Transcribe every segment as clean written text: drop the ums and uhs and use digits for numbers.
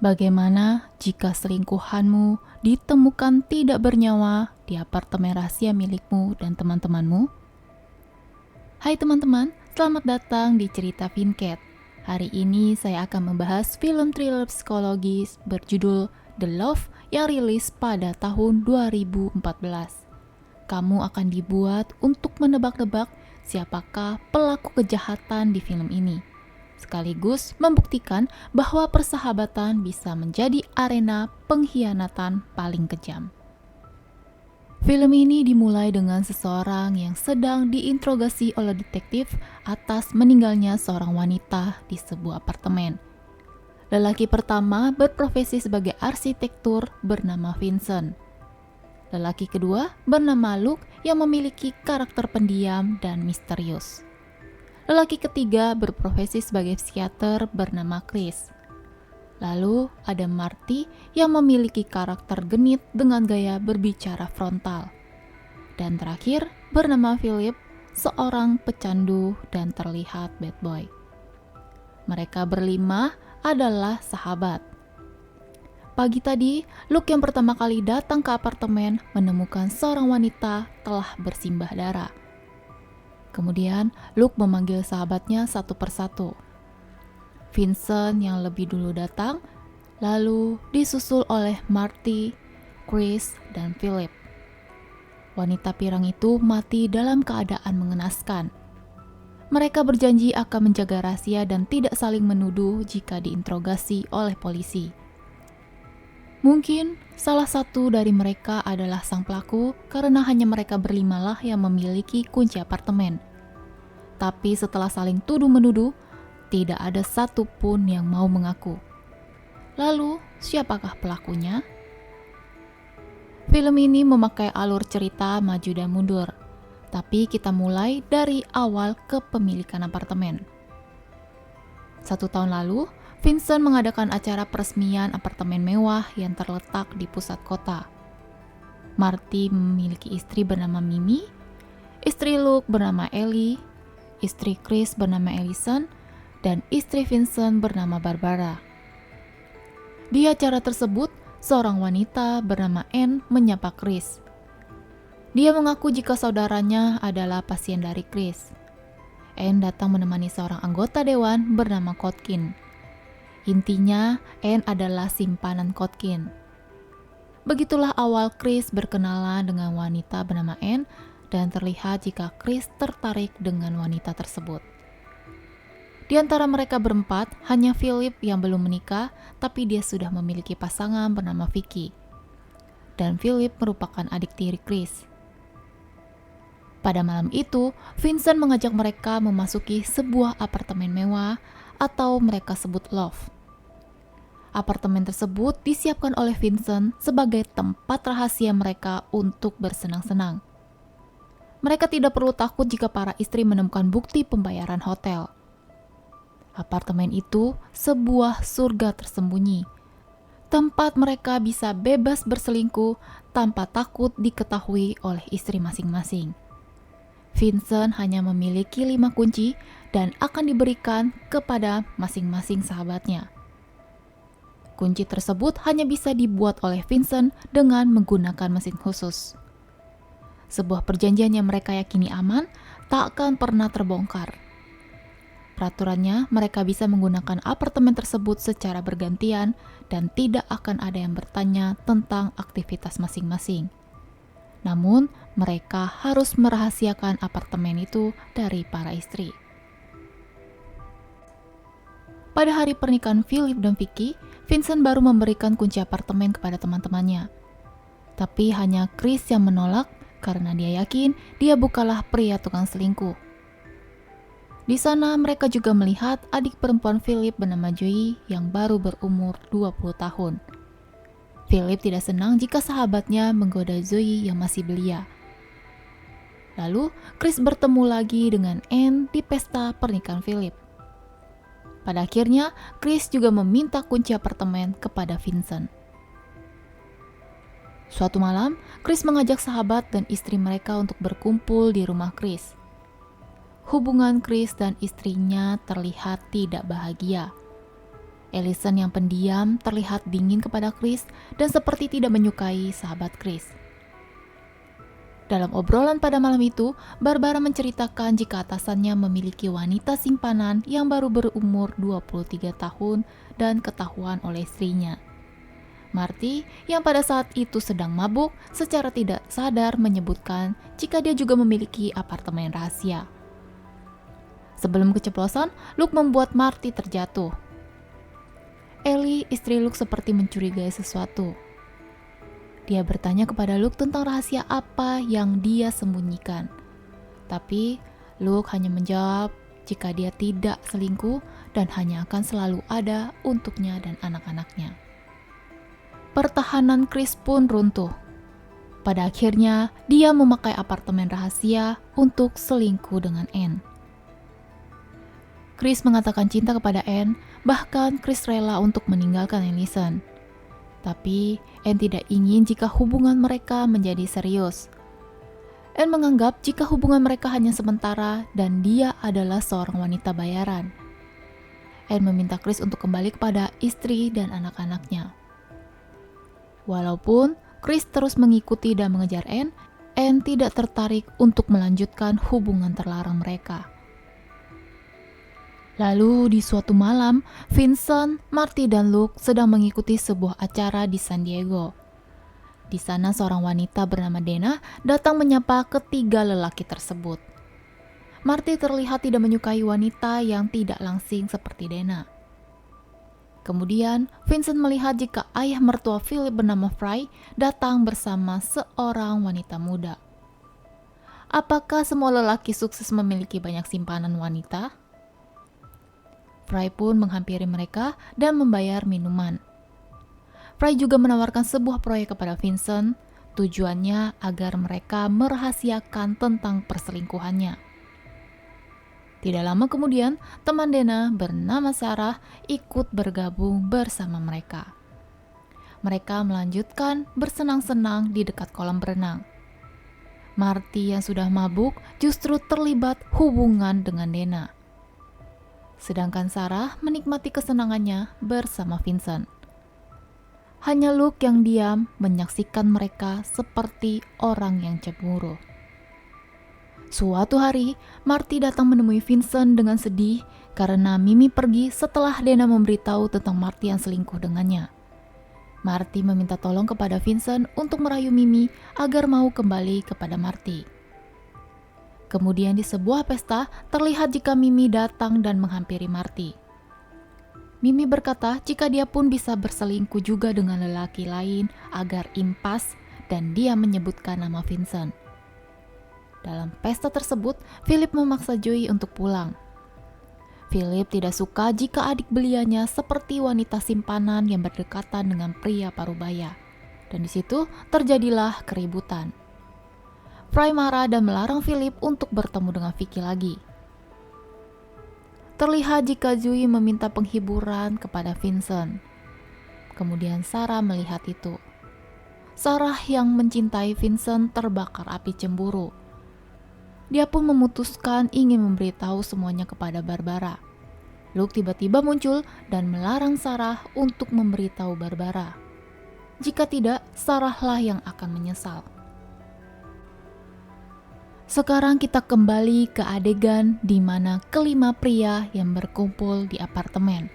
Bagaimana jika selingkuhanmu ditemukan tidak bernyawa di apartemen rahasia milikmu dan teman-temanmu? Hai teman-teman, selamat datang di Cerita Vincat. Hari ini saya akan membahas film thriller psikologis berjudul The Love yang rilis pada tahun 2014. Kamu akan dibuat untuk menebak-nebak siapakah pelaku kejahatan di film ini, sekaligus membuktikan bahwa persahabatan bisa menjadi arena pengkhianatan paling kejam. Film ini dimulai dengan seseorang yang sedang diinterogasi oleh detektif atas meninggalnya seorang wanita di sebuah apartemen. Lelaki pertama berprofesi sebagai arsitektur bernama Vincent. Lelaki kedua bernama Luke yang memiliki karakter pendiam dan misterius. Lelaki ketiga berprofesi sebagai psikiater bernama Chris. Lalu ada Marty yang memiliki karakter genit dengan gaya berbicara frontal. Dan terakhir bernama Philip, seorang pecandu dan terlihat bad boy. Mereka berlima adalah sahabat. Pagi tadi, Luke yang pertama kali datang ke apartemen menemukan seorang wanita telah bersimbah darah. Kemudian Luke memanggil sahabatnya satu persatu. Vincent yang lebih dulu datang, lalu disusul oleh Marty, Chris, dan Philip. Wanita pirang itu mati dalam keadaan mengenaskan. Mereka berjanji akan menjaga rahasia dan tidak saling menuduh jika diinterogasi oleh polisi. Mungkin salah satu dari mereka adalah sang pelaku karena hanya mereka berlimalah yang memiliki kunci apartemen. Tapi setelah saling tuduh-menuduh, tidak ada satupun yang mau mengaku. Lalu, siapakah pelakunya? Film ini memakai alur cerita maju dan mundur, tapi kita mulai dari awal kepemilikan apartemen. 1 tahun lalu, Vincent mengadakan acara peresmian apartemen mewah yang terletak di pusat kota. Marty memiliki istri bernama Mimi, istri Luke bernama Ellie, istri Chris bernama Allison, dan istri Vincent bernama Barbara. Di acara tersebut, seorang wanita bernama Anne menyapa Chris. Dia mengaku jika saudaranya adalah pasien dari Chris. Anne datang menemani seorang anggota dewan bernama Kotkin. Intinya, Anne adalah simpanan Kotkin. Begitulah awal Chris berkenalan dengan wanita bernama Anne dan terlihat jika Chris tertarik dengan wanita tersebut. Di antara mereka berempat, hanya Philip yang belum menikah, tapi dia sudah memiliki pasangan bernama Vicky. Dan Philip merupakan adik tiri Chris. Pada malam itu, Vincent mengajak mereka memasuki sebuah apartemen mewah atau mereka sebut loft. Apartemen tersebut disiapkan oleh Vincent sebagai tempat rahasia mereka untuk bersenang-senang. Mereka tidak perlu takut jika para istri menemukan bukti pembayaran hotel. Apartemen itu sebuah surga tersembunyi, tempat mereka bisa bebas berselingkuh tanpa takut diketahui oleh istri masing-masing. Vincent hanya memiliki 5 kunci dan akan diberikan kepada masing-masing sahabatnya. Kunci tersebut hanya bisa dibuat oleh Vincent dengan menggunakan mesin khusus. Sebuah perjanjian yang mereka yakini aman tak akan pernah terbongkar. Peraturannya, mereka bisa menggunakan apartemen tersebut secara bergantian dan tidak akan ada yang bertanya tentang aktivitas masing-masing. Namun, mereka harus merahasiakan apartemen itu dari para istri. Pada hari pernikahan Philip dan Vicky, Vincent baru memberikan kunci apartemen kepada teman-temannya. Tapi hanya Chris yang menolak karena dia yakin dia bukanlah pria tukang selingkuh. Di sana mereka juga melihat adik perempuan Philip bernama Joey yang baru berumur 20 tahun. Philip tidak senang jika sahabatnya menggoda Zoe yang masih belia. Lalu Chris bertemu lagi dengan Anne di pesta pernikahan Philip. Pada akhirnya Chris juga meminta kunci apartemen kepada Vincent. Suatu malam, Chris mengajak sahabat dan istri mereka untuk berkumpul di rumah Chris. Hubungan Chris dan istrinya terlihat tidak bahagia. Allison yang pendiam terlihat dingin kepada Chris dan seperti tidak menyukai sahabat Chris. Dalam obrolan pada malam itu, Barbara menceritakan jika atasannya memiliki wanita simpanan yang baru berumur 23 tahun dan ketahuan oleh istrinya. Marty, yang pada saat itu sedang mabuk, secara tidak sadar menyebutkan jika dia juga memiliki apartemen rahasia. Sebelum keceplosan, Luke membuat Marty terjatuh. Ellie, istri Luke, seperti mencurigai sesuatu. Dia bertanya kepada Luke tentang rahasia apa yang dia sembunyikan. Tapi Luke hanya menjawab jika dia tidak selingkuh dan hanya akan selalu ada untuknya dan anak-anaknya. Pertahanan Chris pun runtuh. Pada akhirnya, dia memakai apartemen rahasia untuk selingkuh dengan Anne. Chris mengatakan cinta kepada Anne, bahkan Chris rela untuk meninggalkan Allison. Tapi Anne tidak ingin jika hubungan mereka menjadi serius. Anne menganggap jika hubungan mereka hanya sementara dan dia adalah seorang wanita bayaran. Anne meminta Chris untuk kembali kepada istri dan anak-anaknya. Walaupun Chris terus mengikuti dan mengejar Anne tidak tertarik untuk melanjutkan hubungan terlarang mereka. Lalu di suatu malam, Vincent, Marty, dan Luke sedang mengikuti sebuah acara di San Diego. Di sana seorang wanita bernama Dana datang menyapa ketiga lelaki tersebut. Marty terlihat tidak menyukai wanita yang tidak langsing seperti Dana. Kemudian, Vincent melihat jika ayah mertua Philip bernama Fry datang bersama seorang wanita muda. Apakah semua lelaki sukses memiliki banyak simpanan wanita? Fry pun menghampiri mereka dan membayar minuman. Fry juga menawarkan sebuah proyek kepada Vincent, tujuannya agar mereka merahasiakan tentang perselingkuhannya. Tidak lama kemudian, teman Dana bernama Sarah ikut bergabung bersama mereka. Mereka melanjutkan bersenang-senang di dekat kolam berenang. Marty yang sudah mabuk justru terlibat hubungan dengan Dana. Sedangkan Sarah menikmati kesenangannya bersama Vincent. Hanya Luke yang diam menyaksikan mereka seperti orang yang cemburu. Suatu hari, Marty datang menemui Vincent dengan sedih karena Mimi pergi setelah Dana memberitahu tentang Marty yang selingkuh dengannya. Marty meminta tolong kepada Vincent untuk merayu Mimi agar mau kembali kepada Marty. Kemudian di sebuah pesta, terlihat jika Mimi datang dan menghampiri Marty. Mimi berkata jika dia pun bisa berselingkuh juga dengan lelaki lain agar impas, dan dia menyebutkan nama Vincent. Dalam pesta tersebut, Philip memaksa Joey untuk pulang. Philip tidak suka jika adik belianya seperti wanita simpanan yang berdekatan dengan pria parubaya. Dan di situ terjadilah keributan. Fry marah dan melarang Philip untuk bertemu dengan Vicky lagi. Terlihat jika Joey meminta penghiburan kepada Vincent. Kemudian Sarah melihat itu. Sarah yang mencintai Vincent terbakar api cemburu. Dia pun memutuskan ingin memberitahu semuanya kepada Barbara. Luke tiba-tiba muncul dan melarang Sarah untuk memberitahu Barbara. Jika tidak, Sarahlah yang akan menyesal. Sekarang kita kembali ke adegan di mana kelima pria yang berkumpul di apartemen.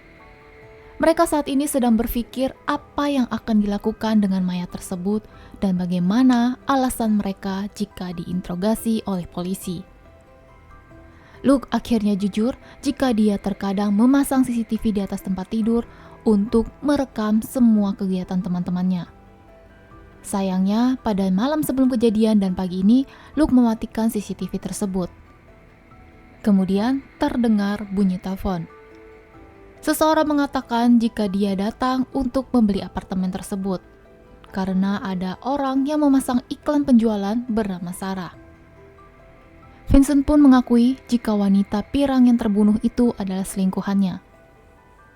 Mereka saat ini sedang berpikir apa yang akan dilakukan dengan mayat tersebut dan bagaimana alasan mereka jika diinterogasi oleh polisi. Luke akhirnya jujur jika dia terkadang memasang CCTV di atas tempat tidur untuk merekam semua kegiatan teman-temannya. Sayangnya, pada malam sebelum kejadian dan pagi ini, Luke mematikan CCTV tersebut. Kemudian terdengar bunyi telepon. Seseorang mengatakan jika dia datang untuk membeli apartemen tersebut karena ada orang yang memasang iklan penjualan bernama Sarah. Vincent pun mengakui jika wanita pirang yang terbunuh itu adalah selingkuhannya.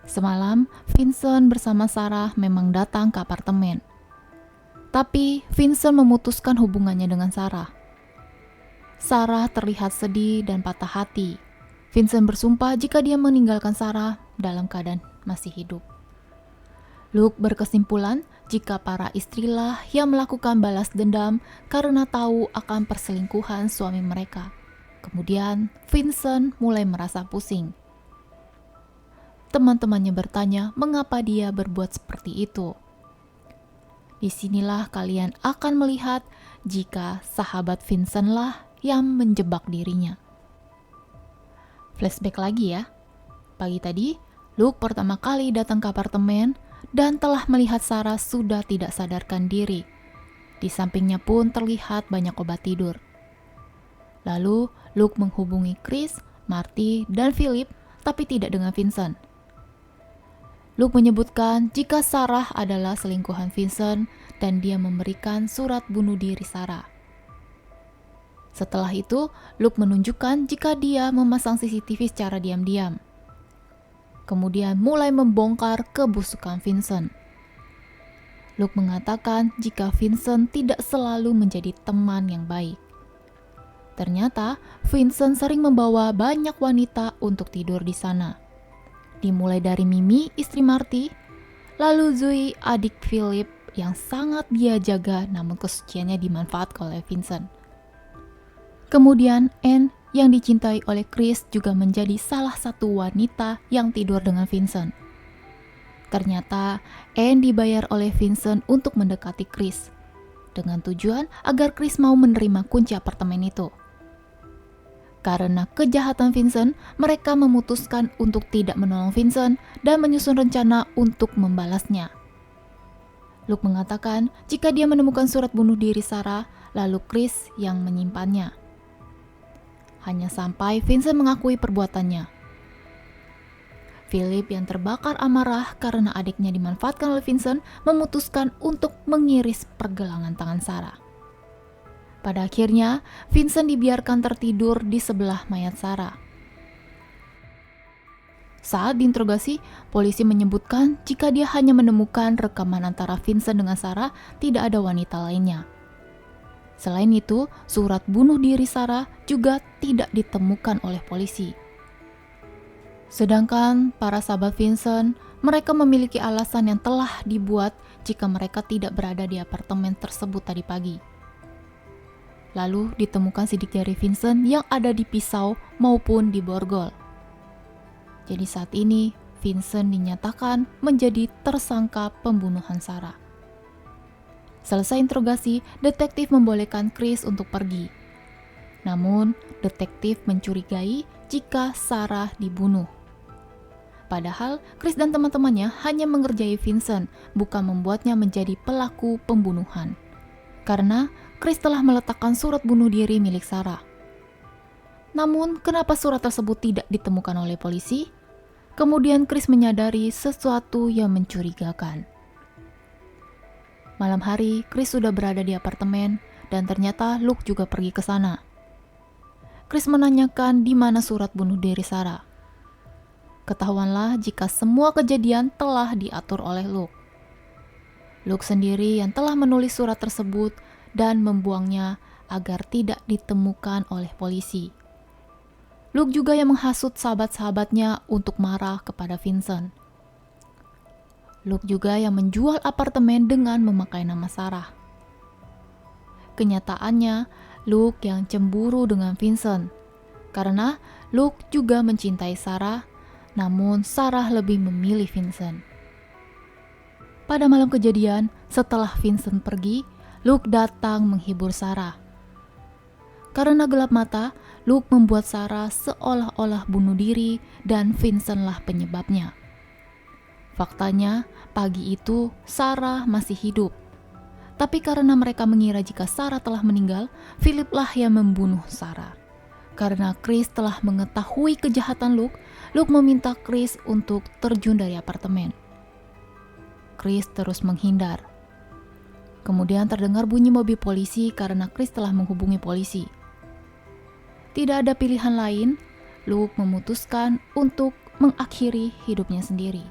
Semalam, Vincent bersama Sarah memang datang ke apartemen. Tapi Vincent memutuskan hubungannya dengan Sarah. Sarah terlihat sedih dan patah hati. Vincent bersumpah jika dia meninggalkan Sarah dalam keadaan masih hidup. Luke berkesimpulan jika para istrilah yang melakukan balas dendam karena tahu akan perselingkuhan suami mereka. Kemudian Vincent mulai merasa pusing. Teman-temannya bertanya mengapa dia berbuat seperti itu. Disinilah kalian akan melihat jika sahabat Vincent lah yang menjebak dirinya. Flashback lagi ya. Pagi tadi, Luke pertama kali datang ke apartemen dan telah melihat Sarah sudah tidak sadarkan diri. Di sampingnya pun terlihat banyak obat tidur. Lalu, Luke menghubungi Chris, Marty, dan Philip, tapi tidak dengan Vincent. Luke menyebutkan jika Sarah adalah selingkuhan Vincent dan dia memberikan surat bunuh diri Sarah. Setelah itu, Luke menunjukkan jika dia memasang CCTV secara diam-diam. Kemudian mulai membongkar kebusukan Vincent. Luke mengatakan jika Vincent tidak selalu menjadi teman yang baik. Ternyata, Vincent sering membawa banyak wanita untuk tidur di sana. Dimulai dari Mimi, istri Marty, lalu Zoe, adik Philip yang sangat dia jaga namun kesuciannya dimanfaatkan oleh Vincent. Kemudian Anne yang dicintai oleh Chris juga menjadi salah satu wanita yang tidur dengan Vincent. Ternyata Anne dibayar oleh Vincent untuk mendekati Chris, dengan tujuan agar Chris mau menerima kunci apartemen itu. Karena kejahatan Vincent, mereka memutuskan untuk tidak menolong Vincent dan menyusun rencana untuk membalasnya. Luke mengatakan jika dia menemukan surat bunuh diri Sarah, lalu Chris yang menyimpannya. Hanya sampai Vincent mengakui perbuatannya. Philip yang terbakar amarah karena adiknya dimanfaatkan oleh Vincent memutuskan untuk mengiris pergelangan tangan Sarah. Pada akhirnya, Vincent dibiarkan tertidur di sebelah mayat Sarah. Saat diinterogasi, polisi menyebutkan jika dia hanya menemukan rekaman antara Vincent dengan Sarah, tidak ada wanita lainnya. Selain itu, surat bunuh diri Sarah juga tidak ditemukan oleh polisi. Sedangkan para sahabat Vincent, mereka memiliki alasan yang telah dibuat jika mereka tidak berada di apartemen tersebut tadi pagi. Lalu ditemukan sidik jari Vincent yang ada di pisau maupun di borgol. Jadi saat ini, Vincent dinyatakan menjadi tersangka pembunuhan Sarah. Selesai interogasi, detektif membolehkan Chris untuk pergi. Namun, detektif mencurigai jika Sarah dibunuh. Padahal, Chris dan teman-temannya hanya mengerjai Vincent, bukan membuatnya menjadi pelaku pembunuhan. Karena Chris telah meletakkan surat bunuh diri milik Sarah. Namun, kenapa surat tersebut tidak ditemukan oleh polisi? Kemudian Chris menyadari sesuatu yang mencurigakan. Malam hari, Chris sudah berada di apartemen dan ternyata Luke juga pergi ke sana. Chris menanyakan di mana surat bunuh diri Sarah. Ketahuanlah jika semua kejadian telah diatur oleh Luke. Luke sendiri yang telah menulis surat tersebut dan membuangnya agar tidak ditemukan oleh polisi. Luke juga yang menghasut sahabat-sahabatnya untuk marah kepada Vincent. Luke juga yang menjual apartemen dengan memakai nama Sarah. Kenyataannya, Luke yang cemburu dengan Vincent. Karena Luke juga mencintai Sarah, namun Sarah lebih memilih Vincent. Pada malam kejadian, setelah Vincent pergi, Luke datang menghibur Sarah. Karena gelap mata, Luke membuat Sarah seolah-olah bunuh diri dan Vincentlah penyebabnya. Faktanya, pagi itu Sarah masih hidup. Tapi karena mereka mengira jika Sarah telah meninggal, Philip lah yang membunuh Sarah. Karena Chris telah mengetahui kejahatan Luke, Luke meminta Chris untuk terjun dari apartemen. Chris terus menghindar. Kemudian terdengar bunyi mobil polisi karena Chris telah menghubungi polisi. Tidak ada pilihan lain, Luke memutuskan untuk mengakhiri hidupnya sendiri.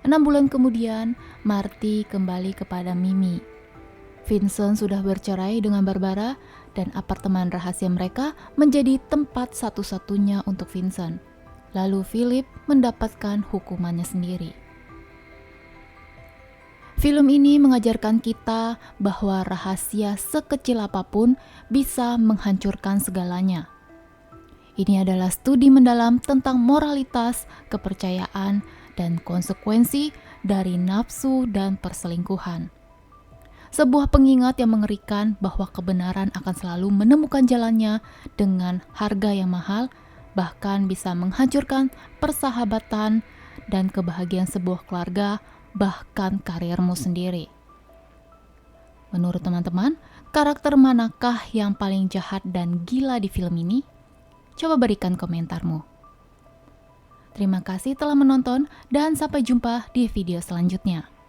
6 bulan kemudian, Marty kembali kepada Mimi. Vincent sudah bercerai dengan Barbara dan apartemen rahasia mereka menjadi tempat satu-satunya untuk Vincent. Lalu Philip mendapatkan hukumannya sendiri. Film ini mengajarkan kita bahwa rahasia sekecil apapun bisa menghancurkan segalanya. Ini adalah studi mendalam tentang moralitas, kepercayaan, dan konsekuensi dari nafsu dan perselingkuhan. Sebuah pengingat yang mengerikan bahwa kebenaran akan selalu menemukan jalannya dengan harga yang mahal, bahkan bisa menghancurkan persahabatan dan kebahagiaan sebuah keluarga, bahkan karirmu sendiri. Menurut teman-teman, karakter manakah yang paling jahat dan gila di film ini? Coba berikan komentarmu. Terima kasih telah menonton dan sampai jumpa di video selanjutnya.